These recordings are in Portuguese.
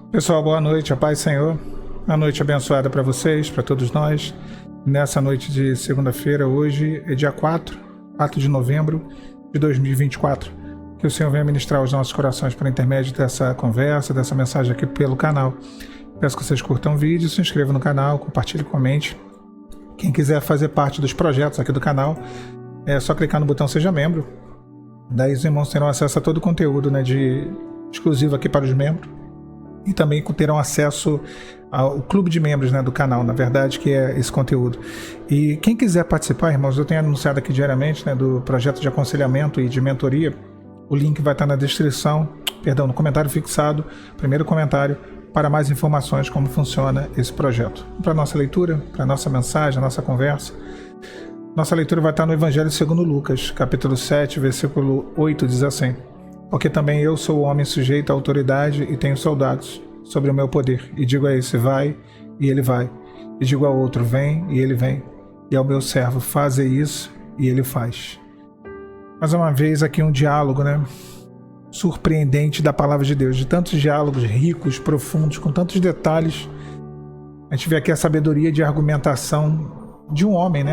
Pessoal, boa noite, a paz do Senhor. Uma noite abençoada para vocês, para todos nós. Nessa noite de segunda-feira, hoje é dia 4 de novembro de 2024. Que o Senhor venha ministrar os nossos corações por intermédio dessa conversa, dessa mensagem aqui pelo canal. Peço que vocês curtam o vídeo, se inscrevam no canal, compartilhem, comente. Quem quiser fazer parte dos projetos aqui do canal, é só clicar no botão Seja Membro. Daí os irmãos terão acesso a todo o conteúdo, exclusivo aqui para os membros. E também terão acesso ao clube de membros, do canal, na verdade, que é esse conteúdo. E quem quiser participar, irmãos, eu tenho anunciado aqui diariamente, do projeto de aconselhamento e de mentoria. O link vai estar na descrição, no comentário fixado, primeiro comentário, para mais informações como funciona esse projeto. Para a nossa leitura, para a nossa mensagem, a nossa conversa. Nossa leitura vai estar no Evangelho segundo Lucas, capítulo 7, versículo 8, diz assim: porque também eu sou homem sujeito à autoridade e tenho soldados sobre o meu poder. E digo a esse, vai, e ele vai. E digo ao outro, vem, e ele vem. E ao meu servo, faze isso, e ele faz. Mais uma vez aqui um diálogo, surpreendente da palavra de Deus. De tantos diálogos ricos, profundos, com tantos detalhes. A gente vê aqui a sabedoria de argumentação de um homem,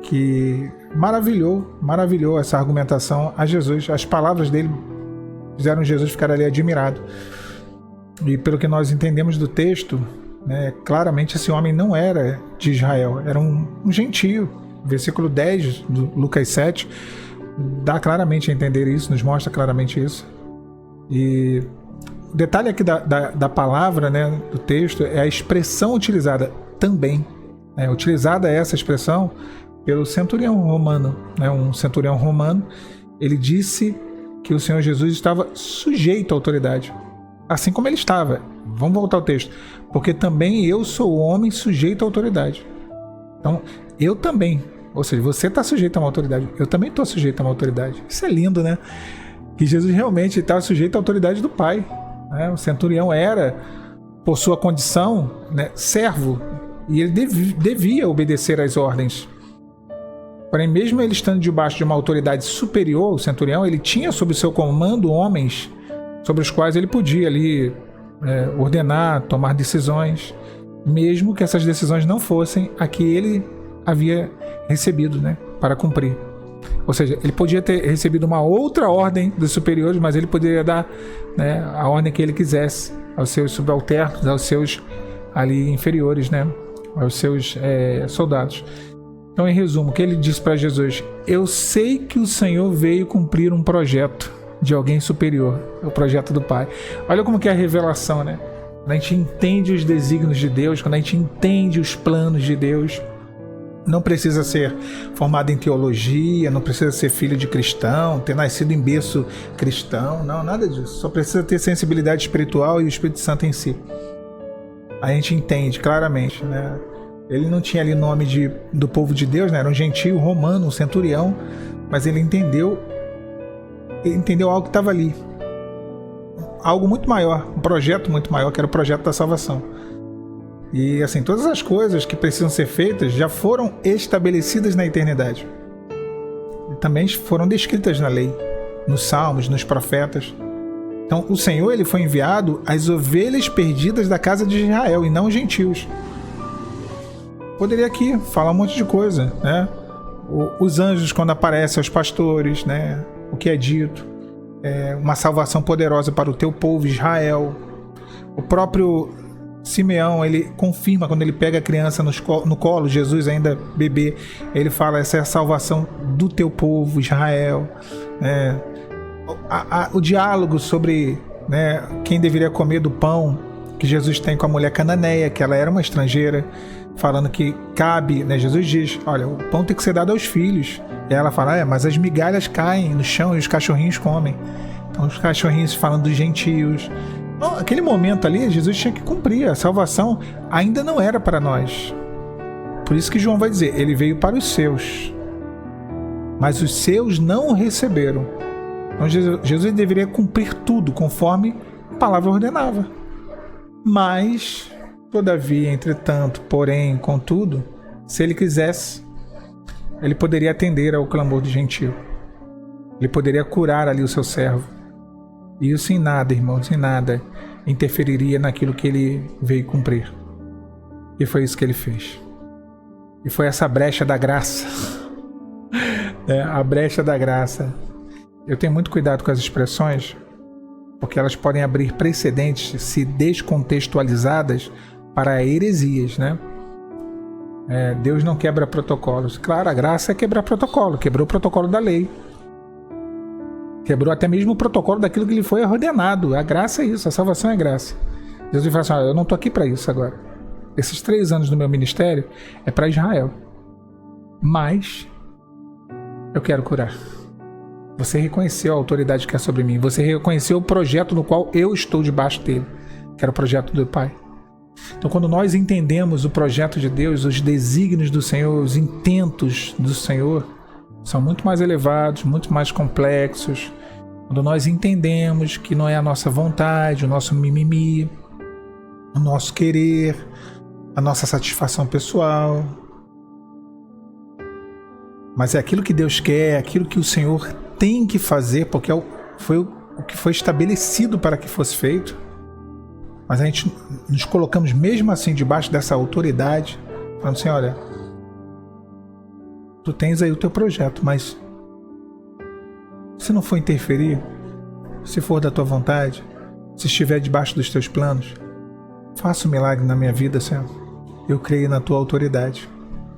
que maravilhou essa argumentação a Jesus. As palavras dele fizeram Jesus ficar ali admirado. E pelo que nós entendemos do texto, claramente esse homem não era de Israel, era um gentio. Versículo 10 do Lucas 7 dá claramente a entender isso, nos mostra claramente isso. E o detalhe aqui da palavra, do texto, é a expressão utilizada também. Utilizada essa expressão pelo centurião romano. Um centurião romano, ele disse que o Senhor Jesus estava sujeito à autoridade, assim como ele estava. Vamos voltar ao texto. Porque também eu sou homem sujeito à autoridade. Então, eu também, ou seja, você está sujeito a uma autoridade, eu também estou sujeito a uma autoridade. Isso é lindo, que Jesus realmente estava sujeito à autoridade do Pai. O centurião era, por sua condição, servo, e ele devia obedecer às ordens. Porém, mesmo ele estando debaixo de uma autoridade superior, o centurião, ele tinha sob seu comando homens sobre os quais ele podia ali ordenar, tomar decisões, mesmo que essas decisões não fossem a que ele havia recebido para cumprir. Ou seja, ele podia ter recebido uma outra ordem dos superiores, mas ele poderia dar a ordem que ele quisesse aos seus subalternos, aos seus ali inferiores, aos seus soldados. Então, em resumo, o que ele disse para Jesus? Eu sei que o Senhor veio cumprir um projeto de alguém superior, o projeto do Pai. Olha como que é a revelação, Quando a gente entende os desígnios de Deus, quando a gente entende os planos de Deus, não precisa ser formado em teologia, não precisa ser filho de cristão, ter nascido em berço cristão, não, nada disso. Só precisa ter sensibilidade espiritual e o Espírito Santo em si. A gente entende claramente, Ele não tinha ali nome do povo de Deus, era um gentio romano, um centurião, mas ele entendeu algo que estava ali. Algo muito maior, um projeto muito maior, que era o projeto da salvação. E assim, todas as coisas que precisam ser feitas já foram estabelecidas na eternidade. E também foram descritas na lei, nos salmos, nos profetas. Então, o Senhor ele foi enviado às ovelhas perdidas da casa de Israel e não os gentios. Poderia aqui falar um monte de coisa, Os anjos quando aparecem aos pastores, o que é dito, uma salvação poderosa para o teu povo Israel. O próprio Simeão, ele confirma quando ele pega a criança no colo, Jesus ainda bebê, ele fala, essa é a salvação do teu povo Israel. O diálogo sobre quem deveria comer do pão que Jesus tem com a mulher cananeia, que ela era uma estrangeira, falando que cabe, Jesus diz, olha, o pão tem que ser dado aos filhos. E ela fala, mas as migalhas caem no chão e os cachorrinhos comem. Então os cachorrinhos falando dos gentios. Então, aquele momento ali, Jesus tinha que cumprir. A salvação ainda não era para nós. Por isso que João vai dizer, ele veio para os seus, mas os seus não o receberam. Então Jesus deveria cumprir tudo conforme a palavra ordenava. Mas todavia, entretanto, porém, contudo, se ele quisesse, ele poderia atender ao clamor do gentio. Ele poderia curar ali o seu servo. E isso em nada, irmãos, em nada interferiria naquilo que ele veio cumprir. E foi isso que ele fez. E foi essa brecha da graça. A brecha da graça. Eu tenho muito cuidado com as expressões, porque elas podem abrir precedentes, se descontextualizadas, para heresias, né? Deus não quebra protocolos. Claro, a graça é quebrar protocolo. Quebrou o protocolo da lei. Quebrou até mesmo o protocolo daquilo que lhe foi ordenado. A graça é isso, a salvação é graça. Jesus fala assim, eu não estou aqui para isso agora. Esses 3 anos do meu ministério é para Israel. Mas eu quero curar. Você reconheceu a autoridade que é sobre mim. Você reconheceu o projeto no qual eu estou debaixo dele, que era o projeto do Pai. Então, quando nós entendemos o projeto de Deus, os desígnios do Senhor, os intentos do Senhor, são muito mais elevados, muito mais complexos. Quando nós entendemos que não é a nossa vontade, o nosso mimimi, o nosso querer, a nossa satisfação pessoal, mas é aquilo que Deus quer, aquilo que o Senhor tem que fazer, porque foi o que foi estabelecido para que fosse feito. Mas a gente nos colocamos mesmo assim debaixo dessa autoridade, falando assim, olha, tu tens aí o teu projeto, mas se não for interferir, se for da tua vontade, se estiver debaixo dos teus planos, faça um milagre na minha vida, Senhor. Eu creio na tua autoridade.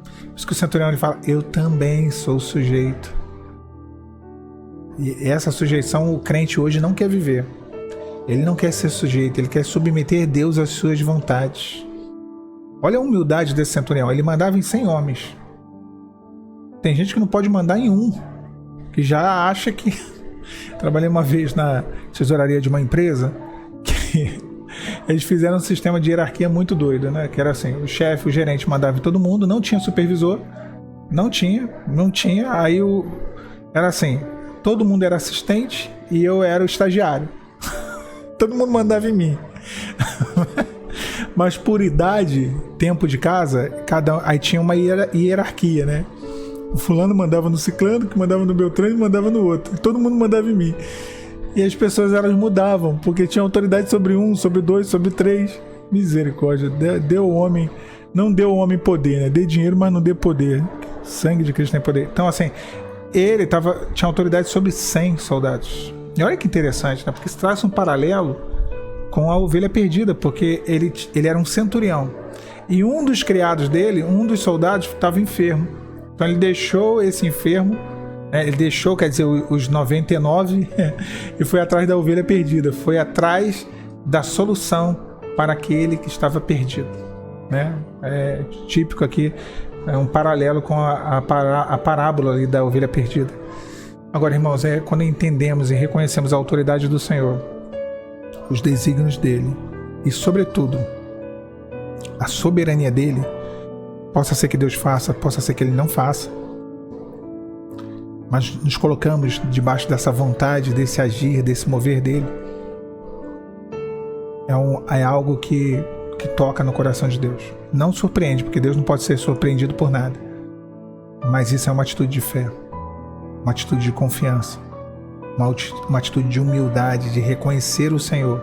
Por isso que o centurião ele fala, eu também sou sujeito. E essa sujeição o crente hoje não quer viver. Ele não quer ser sujeito, ele quer submeter Deus às suas vontades. Olha a humildade desse centurião, ele mandava em 100 homens. Tem gente que não pode mandar em um, que já acha que... Trabalhei uma vez na tesouraria de uma empresa, que eles fizeram um sistema de hierarquia muito doido, né? Que era assim, o chefe, o gerente mandava em todo mundo, não tinha supervisor, não tinha, aí era assim, todo mundo era assistente e eu era o estagiário. Todo mundo mandava em mim. Mas por idade, tempo de casa, aí tinha uma hierarquia, né? O fulano mandava no ciclano, que mandava no beltrano e mandava no outro. Todo mundo mandava em mim. E as pessoas elas mudavam, porque tinha autoridade sobre 1, sobre 2, sobre 3. Misericórdia. Deu ao homem, não deu ao homem poder, né? Dê dinheiro, mas não dê poder. Sangue de Cristo tem poder. Então assim, ele tinha autoridade sobre 100 soldados. E olha que interessante, né? Porque isso traz um paralelo com a ovelha perdida, porque ele era um centurião. E um dos criados dele, um dos soldados, estava enfermo. Então ele deixou esse enfermo, né? Ele deixou, quer dizer, os 99 e foi atrás da ovelha perdida. Foi atrás da solução para aquele que estava perdido, né? É típico aqui, é um paralelo com a parábola ali da ovelha perdida. Agora, irmãos, quando entendemos e reconhecemos a autoridade do Senhor, os desígnios dele e, sobretudo, a soberania dele, possa ser que Deus faça, possa ser que ele não faça, mas nos colocamos debaixo dessa vontade, desse agir, desse mover dele, é algo que toca no coração de Deus. Não surpreende, porque Deus não pode ser surpreendido por nada, mas isso é uma atitude de fé, uma atitude de confiança, uma atitude de humildade, de reconhecer o Senhor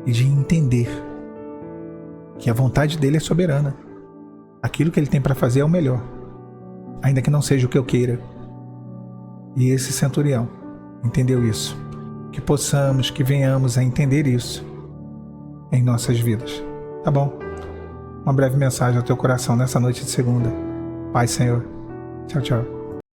e de entender que a vontade dele é soberana. Aquilo que ele tem para fazer é o melhor, ainda que não seja o que eu queira. E esse centurião entendeu isso. Que possamos, que venhamos a entender isso em nossas vidas. Tá bom? Uma breve mensagem ao teu coração nessa noite de segunda. Paz, Senhor. Tchau, tchau.